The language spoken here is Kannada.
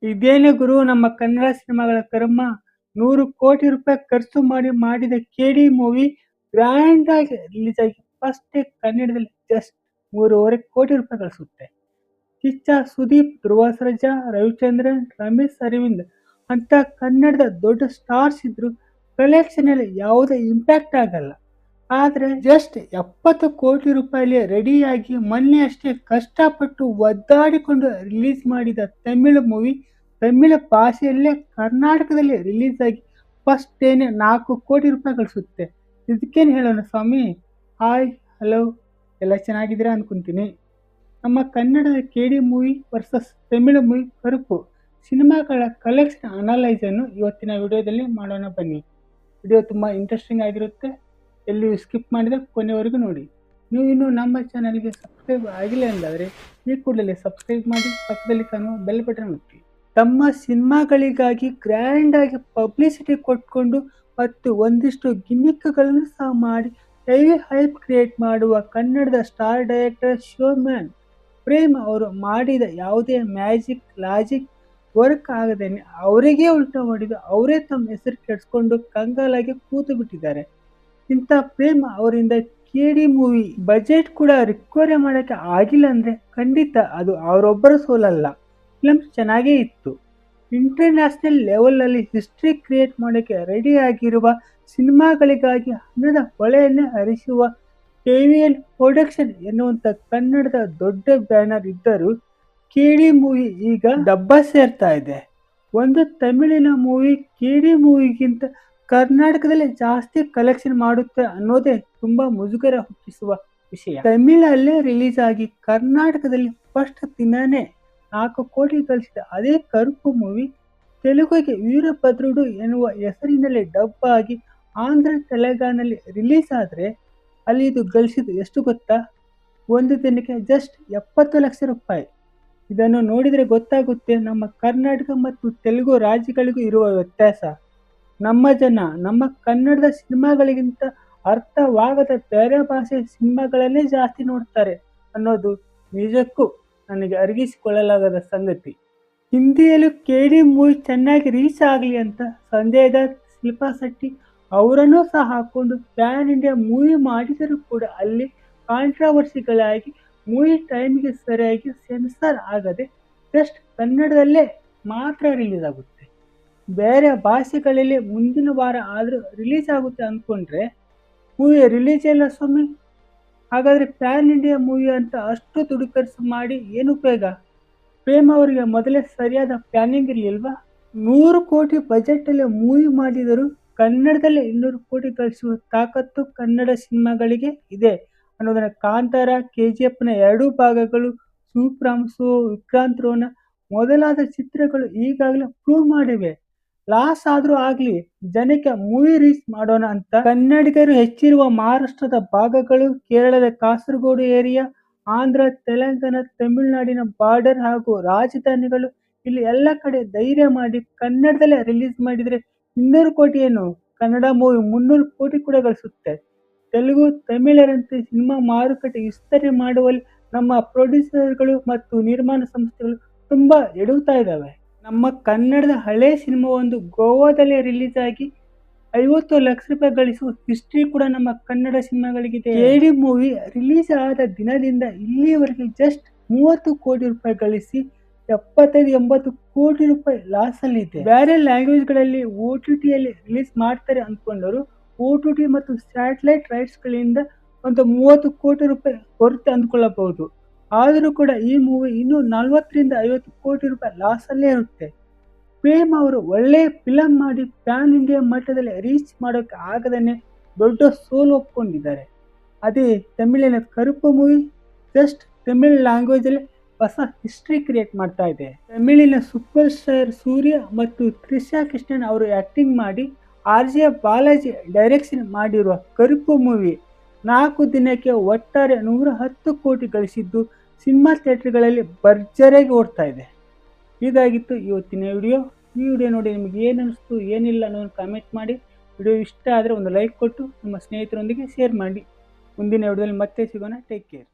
ಇದೇನೇ ಗುರು ನಮ್ಮ ಕನ್ನಡ ಸಿನಿಮಾಗಳ ಕರ್ಮ. 100 ಕೋಟಿ ರೂಪಾಯಿ ಖರ್ಚು ಮಾಡಿದ ಕೇಡಿ ಮೂವಿ ಗ್ರ್ಯಾಂಡ್ ಆಗಿ ರಿಲೀಸ್ ಆಗಿ ಫಸ್ಟ್ ಡೇ ಕನ್ನಡದಲ್ಲಿ ಜಸ್ಟ್ 3.5 ಕೋಟಿ ರೂಪಾಯಿ ಗಳಿಸುತ್ತೆ. ಕಿಚ್ಚ ಸುದೀಪ್, ಧ್ರುವ ಸರ್ಜಾ, ರವಿಚಂದ್ರನ್, ರಮೇಶ್ ಅರವಿಂದ್ ಅಂತ ಕನ್ನಡದ ದೊಡ್ಡ ಸ್ಟಾರ್ಸ್ ಇದ್ರು ಕಲೆಕ್ಷನ್ ಅಲ್ಲಿ ಯಾವುದೇ ಇಂಪ್ಯಾಕ್ಟ್ ಆಗಲ್ಲ. ಆದ್ರೆ ಜಸ್ಟ್ 70 ಕೋಟಿ ರೂಪಾಯಿಲಿ ರೆಡಿಯಾಗಿ ಮೊನ್ನೆ ಅಷ್ಟೇ ಕಷ್ಟಪಟ್ಟು ಒದ್ದಾಡಿಕೊಂಡು ರಿಲೀಸ್ ಮಾಡಿದ ತಮಿಳು ಭಾಷೆಯಲ್ಲೇ ಕರ್ನಾಟಕದಲ್ಲಿ ರಿಲೀಸ್ ಆಗಿ ಫಸ್ಟ್ ಡೇನೆ 4 ಕೋಟಿ ರೂಪಾಯಿ ಗಳಿಸುತ್ತೆ. ಇದಕ್ಕೇನು ಹೇಳೋಣ ಸ್ವಾಮಿ. ಹಾಯ್, ಹಲೋ, ಎಲ್ಲ ಚೆನ್ನಾಗಿದ್ದೀರಾ ಅನ್ಕೊಂತೀನಿ. ನಮ್ಮ ಕನ್ನಡದ ಕೇಡಿ ಮೂವಿ ವರ್ಸಸ್ ತಮಿಳು ಮೂವಿ ಕರುಪು ಸಿನಿಮಾಗಳ ಕಲೆಕ್ಷನ್ ಅನಲೈಸ್ ಅನ್ನು ಇವತ್ತಿನ ವಿಡಿಯೋದಲ್ಲಿ ಮಾಡೋಣ ಬನ್ನಿ. ವಿಡಿಯೋ ತುಂಬ ಇಂಟ್ರೆಸ್ಟಿಂಗ್ ಆಗಿರುತ್ತೆ. ಎಲ್ಲಿಯೂ ಸ್ಕಿಪ್ ಮಾಡಿದ ಕೊನೆವರೆಗೂ ನೋಡಿ. ನೀವು ಇನ್ನೂ ನಮ್ಮ ಚಾನಲ್ಗೆ ಸಬ್ಸ್ಕ್ರೈಬ್ ಆಗಿಲ್ಲ ಎಂದಾದರೆ ಈ ಕೂಡಲೇ ಸಬ್ಸ್ಕ್ರೈಬ್ ಮಾಡಿ, ಪಕ್ಕದಲ್ಲಿ ಕಾಣುವ ಬೆಲ್ ಬಟನ್ ಒತ್ತಿ. ತಮ್ಮ ಸಿನಿಮಾಗಳಿಗಾಗಿ ಗ್ರ್ಯಾಂಡ್ ಆಗಿ ಪಬ್ಲಿಸಿಟಿ ಕೊಟ್ಕೊಂಡು ಮತ್ತು ಒಂದಿಷ್ಟು ಗಿಮಿಕ್ಗಳನ್ನು ಸಹ ಮಾಡಿ ಹೆವಿ ಹೈಪ್ ಕ್ರಿಯೇಟ್ ಮಾಡುವ ಕನ್ನಡದ ಸ್ಟಾರ್ ಡೈರೆಕ್ಟರ್ ಶೋಮ್ಯಾನ್ ಪ್ರೇಮ್ ಅವರು ಮಾಡಿದ ಯಾವುದೇ ಮ್ಯಾಜಿಕ್ ಲಾಜಿಕ್ ವರ್ಕ್ ಆಗದೇನೆ ಅವರಿಗೆ ಉಲ್ಟಾ ಹೊಡೆದು ಅವರೇ ತಮ್ಮ ಹೆಸರು ಕೆಡಿಸ್ಕೊಂಡು ಕಂಗಾಲಾಗಿ ಕೂತು ಬಿಟ್ಟಿದ್ದಾರೆ. ಇಂಥ ಪ್ರೇಮ್ ಅವರಿಂದ ಕೇಡಿ ಮೂವಿ ಬಜೆಟ್ ಕೂಡ ರಿಕವರಿ ಮಾಡೋಕ್ಕೆ ಆಗಿಲ್ಲ ಅಂದರೆ ಖಂಡಿತ ಅದು ಅವರೊಬ್ಬರ ಸೋಲಲ್ಲ. ಫಿಲಮ್ ಚೆನ್ನಾಗೇ ಇತ್ತು. ಇಂಟರ್ನ್ಯಾಷನಲ್ ಲೆವೆಲಲ್ಲಿ ಹಿಸ್ಟ್ರಿ ಕ್ರಿಯೇಟ್ ಮಾಡೋಕ್ಕೆ ರೆಡಿ ಆಗಿರುವ ಸಿನಿಮಾಗಳಿಗಾಗಿ ಹಣದ ಹೊಳೆಯನ್ನೇ ಹರಿಸುವ KVL ಪ್ರೊಡಕ್ಷನ್ ಎನ್ನುವಂಥ ಕನ್ನಡದ ದೊಡ್ಡ ಬ್ಯಾನರ್ ಇದ್ದರೂ ಕೇಡಿ ಮೂವಿ ಈಗ ಡಬ್ಬ ಸೇರ್ತಾ ಇದೆ. ಒಂದು ತಮಿಳಿನ ಮೂವಿ ಕೇಡಿ ಮೂವಿಗಿಂತ ಕರ್ನಾಟಕದಲ್ಲಿ ಜಾಸ್ತಿ ಕಲೆಕ್ಷನ್ ಮಾಡುತ್ತೆ ಅನ್ನೋದೇ ತುಂಬಾ ಮುಜುಗರ ಹುಟ್ಟಿಸುವ ವಿಷಯ. ತಮಿಳಲ್ಲೇ ರಿಲೀಸ್ ಆಗಿ ಕರ್ನಾಟಕದಲ್ಲಿ ಫಸ್ಟ್ ದಿನನೇ 4 ಕೋಟಿ ಗಳಿಸಿದ ಅದೇ ಕರುಪು ಮೂವಿ ತೆಲುಗಿಗೆ ವೀರಭದ್ರುಡು ಎನ್ನುವ ಹೆಸರಿನಲ್ಲಿ ಡಬ್ ಆಗಿ ಆಂಧ್ರ ತೆಲಂಗಾಣದಲ್ಲಿ ರಿಲೀಸ್ ಆದರೆ ಅಲ್ಲಿ ಇದು ಗಳಿಸಿದ್ದು ಎಷ್ಟು ಗೊತ್ತಾ? ಒಂದು ದಿನಕ್ಕೆ ಜಸ್ಟ್ 70 ಲಕ್ಷ ರೂಪಾಯಿ. ಇದನ್ನು ನೋಡಿದರೆ ಗೊತ್ತಾಗುತ್ತೆ ನಮ್ಮ ಕರ್ನಾಟಕ ಮತ್ತು ತೆಲುಗು ರಾಜ್ಯಗಳಿಗೂ ಇರುವ ವ್ಯತ್ಯಾಸ. ನಮ್ಮ ಜನ ನಮ್ಮ ಕನ್ನಡದ ಸಿನಿಮಾಗಳಿಗಿಂತ ಅರ್ಥವಾಗದ ಬೇರೆ ಭಾಷೆ ಸಿನಿಮಾಗಳನ್ನೇ ಜಾಸ್ತಿ ನೋಡ್ತಾರೆ ಅನ್ನೋದು ನಿಜಕ್ಕೂ ನನಗೆ ಅರಗಿಸಿಕೊಳ್ಳಲಾಗದ ಸಂಗತಿ. ಹಿಂದಿಯಲ್ಲೂ ಕೇಡಿ ಮೂವಿ ಚೆನ್ನಾಗಿ ರೀಚ್ ಆಗಲಿ ಅಂತ ಸಂಜಯ್ ದತ್, ಶಿಲ್ಪಾ ಶೆಟ್ಟಿ ಅವರನ್ನೂ ಸಹ ಹಾಕೊಂಡು ಪ್ಯಾನ್ ಇಂಡಿಯಾ ಮೂವಿ ಮಾಡಿದರೂ ಕೂಡ ಅಲ್ಲಿ ಕಾಂಟ್ರವರ್ಸಿಗಳಾಗಿ ಮೂವಿ ಟೈಮಿಗೆ ಸರಿಯಾಗಿ ಸೆನ್ಸರ್ ಆಗದೆ ಜಸ್ಟ್ ಕನ್ನಡದಲ್ಲೇ ಮಾತ್ರ ರಿಲೀಸ್ ಆಗುತ್ತೆ. ಬೇರೆ ಭಾಷೆಗಳಲ್ಲಿ ಮುಂದಿನ ವಾರ ಆದರೂ ರಿಲೀಸ್ ಆಗುತ್ತೆ ಅಂದ್ಕೊಂಡ್ರೆ ಮೂವಿ ರಿಲೀಸ್ ಇಲ್ಲ ಸ್ವಾಮಿ. ಹಾಗಾದರೆ ಪ್ಯಾನ್ ಇಂಡಿಯಾ ಮೂವಿ ಅಂತ ಅಷ್ಟು ದುಡ್ಡು ಖರ್ಚು ಮಾಡಿ ಏನು ಉಪಯೋಗ? ಪ್ರೇಮ್ ಅವರಿಗೆ ಮೊದಲೇ ಸರಿಯಾದ ಪ್ಲಾನಿಂಗ್ ಇರಲಿಲ್ವಾ? 100 ಕೋಟಿ ಬಜೆಟಲ್ಲಿ ಮೂವಿ ಮಾಡಿದರೂ ಕನ್ನಡದಲ್ಲೇ 200 ಕೋಟಿ ಗಳಿಸುವ ತಾಕತ್ತು ಕನ್ನಡ ಸಿನಿಮಾಗಳಿಗೆ ಇದೆ ಅನ್ನೋದನ್ನ ಕಾಂತಾರ, KGFನ 2 ಭಾಗಗಳು, ಸೂಪ್ರಾಮ್ಸು, ವಿಕ್ರಾಂತ್ ರೋಣ ಮೊದಲಾದ ಚಿತ್ರಗಳು ಈಗಾಗಲೇ ಪ್ರೂವ್ ಮಾಡಿವೆ. ಲಾಸ್ ಆದರೂ ಆಗಲಿ, ಜನಕ್ಕೆ ಮೂವಿ ರೀಚ್ ಮಾಡೋಣ ಅಂತ ಕನ್ನಡಿಗರು ಹೆಚ್ಚಿರುವ ಮಹಾರಾಷ್ಟ್ರದ ಭಾಗಗಳು, ಕೇರಳದ ಕಾಸರಗೋಡು ಏರಿಯಾ, ಆಂಧ್ರ, ತೆಲಂಗಾಣ, ತಮಿಳುನಾಡಿನ ಬಾರ್ಡರ್ ಹಾಗೂ ರಾಜಧಾನಿಗಳು ಇಲ್ಲಿ ಎಲ್ಲ ಕಡೆ ಧೈರ್ಯ ಮಾಡಿ ಕನ್ನಡದಲ್ಲೇ ರಿಲೀಸ್ ಮಾಡಿದರೆ 200 ಕೋಟಿ ಏನು, ಕನ್ನಡ ಮೂವಿ 300 ಕೋಟಿ ಕೂಡ ಗಳಿಸುತ್ತೆ. ತೆಲುಗು, ತಮಿಳರಂತೆ ಸಿನಿಮಾ ಮಾರುಕಟ್ಟೆ ವಿಸ್ತರಣೆ ಮಾಡುವಲ್ಲಿ ನಮ್ಮ ಪ್ರೊಡ್ಯೂಸರ್ಗಳು ಮತ್ತು ನಿರ್ಮಾಣ ಸಂಸ್ಥೆಗಳು ತುಂಬಾ ಎಡುತ್ತಾ ಇದ್ದಾವೆ. ನಮ್ಮ ಕನ್ನಡದ ಹಳೆ ಸಿನಿಮಾ ಒಂದು ಗೋವಾದಲ್ಲಿ ರಿಲೀಸ್ ಆಗಿ 50 ಲಕ್ಷ ರೂಪಾಯಿ ಗಳಿಸುವ ಹಿಸ್ಟ್ರಿ ಕೂಡ ನಮ್ಮ ಕನ್ನಡ ಸಿನಿಮಾಗಳಿಗಿದೆ. ಕೇಡಿ ಮೂವಿ ರಿಲೀಸ್ ಆದ ದಿನದಿಂದ ಇಲ್ಲಿಯವರೆಗೆ ಜಸ್ಟ್ 30 ಕೋಟಿ ರೂಪಾಯಿ ಗಳಿಸಿ 75-80 ಕೋಟಿ ರೂಪಾಯಿ ಲಾಸ್ ಅಲ್ಲಿ ಇದೆ. ಬೇರೆ ಲ್ಯಾಂಗ್ವೇಜ್ಗಳಲ್ಲಿ OTTಯಲ್ಲಿ ರಿಲೀಸ್ ಮಾಡ್ತಾರೆ ಅಂದ್ಕೊಂಡವರು OTT ಮತ್ತು ಸ್ಯಾಟಲೈಟ್ ರೈಟ್ಸ್ ಗಳಿಂದ ಒಂದು 30 ಕೋಟಿ ರೂಪಾಯಿ ಹೊರತು ಅಂದ್ಕೊಳ್ಳಬಹುದು. ಆದರೂ ಕೂಡ ಈ ಮೂವಿ ಇನ್ನೂ 40-50 ಕೋಟಿ ರೂಪಾಯಿ ಲಾಸ್ ಅಲ್ಲೇ ಇರುತ್ತೆ. ಪ್ರೇಮ್ ಅವರು ಒಳ್ಳೆಯ ಫಿಲಮ್ ಮಾಡಿ ಪ್ಯಾನ್ ಇಂಡಿಯಾ ಮಟ್ಟದಲ್ಲಿ ರೀಚ್ ಮಾಡೋಕೆ ಆಗದೇ ದೊಡ್ಡ ಸೋಲು ಒಪ್ಕೊಂಡಿದ್ದಾರೆ. ಅದೇ ತಮಿಳಿನ ಕರುಪು ಮೂವಿ ಜಸ್ಟ್ ತಮಿಳ್ ಲ್ಯಾಂಗ್ವೇಜಲ್ಲಿ ಹೊಸ ಹಿಸ್ಟ್ರಿ ಕ್ರಿಯೇಟ್ ಮಾಡ್ತಾ ಇದೆ. ತಮಿಳಿನ ಸೂಪರ್ ಸ್ಟಾರ್ ಸೂರ್ಯ ಮತ್ತು ತ್ರಿಷಾ ಕೃಷ್ಣನ್ ಅವರು ಆ್ಯಕ್ಟಿಂಗ್ ಮಾಡಿ RJ ಬಾಲಾಜಿ ಡೈರೆಕ್ಷನ್ ಮಾಡಿರುವ ಕರುಪು ಮೂವಿ 4 ದಿನಕ್ಕೆ ಒಟ್ಟಾರೆ 110 ಕೋಟಿ ಗಳಿಸಿದ್ದು ಸಿನಿಮಾ ಥಿಯೇಟರ್ಗಳಲ್ಲಿ ಭರ್ಜರಿಯಾಗಿ ಓಡ್ತಾ ಇದೆ. ಇದಾಗಿತ್ತು ಇವತ್ತಿನ ವಿಡಿಯೋ. ಈ ವಿಡಿಯೋ ನೋಡಿ ನಿಮಗೆ ಏನು ಅನಿಸ್ತು, ಏನಿಲ್ಲ ಅನ್ನೋದನ್ನು ಕಾಮೆಂಟ್ ಮಾಡಿ. ವಿಡಿಯೋ ಇಷ್ಟ ಆದರೆ ಒಂದು ಲೈಕ್ ಕೊಟ್ಟು ನಿಮ್ಮ ಸ್ನೇಹಿತರೊಂದಿಗೆ ಶೇರ್ ಮಾಡಿ. ಮುಂದಿನ ವಿಡಿಯೋದಲ್ಲಿ ಮತ್ತೆ ಸಿಗೋಣ. Take care.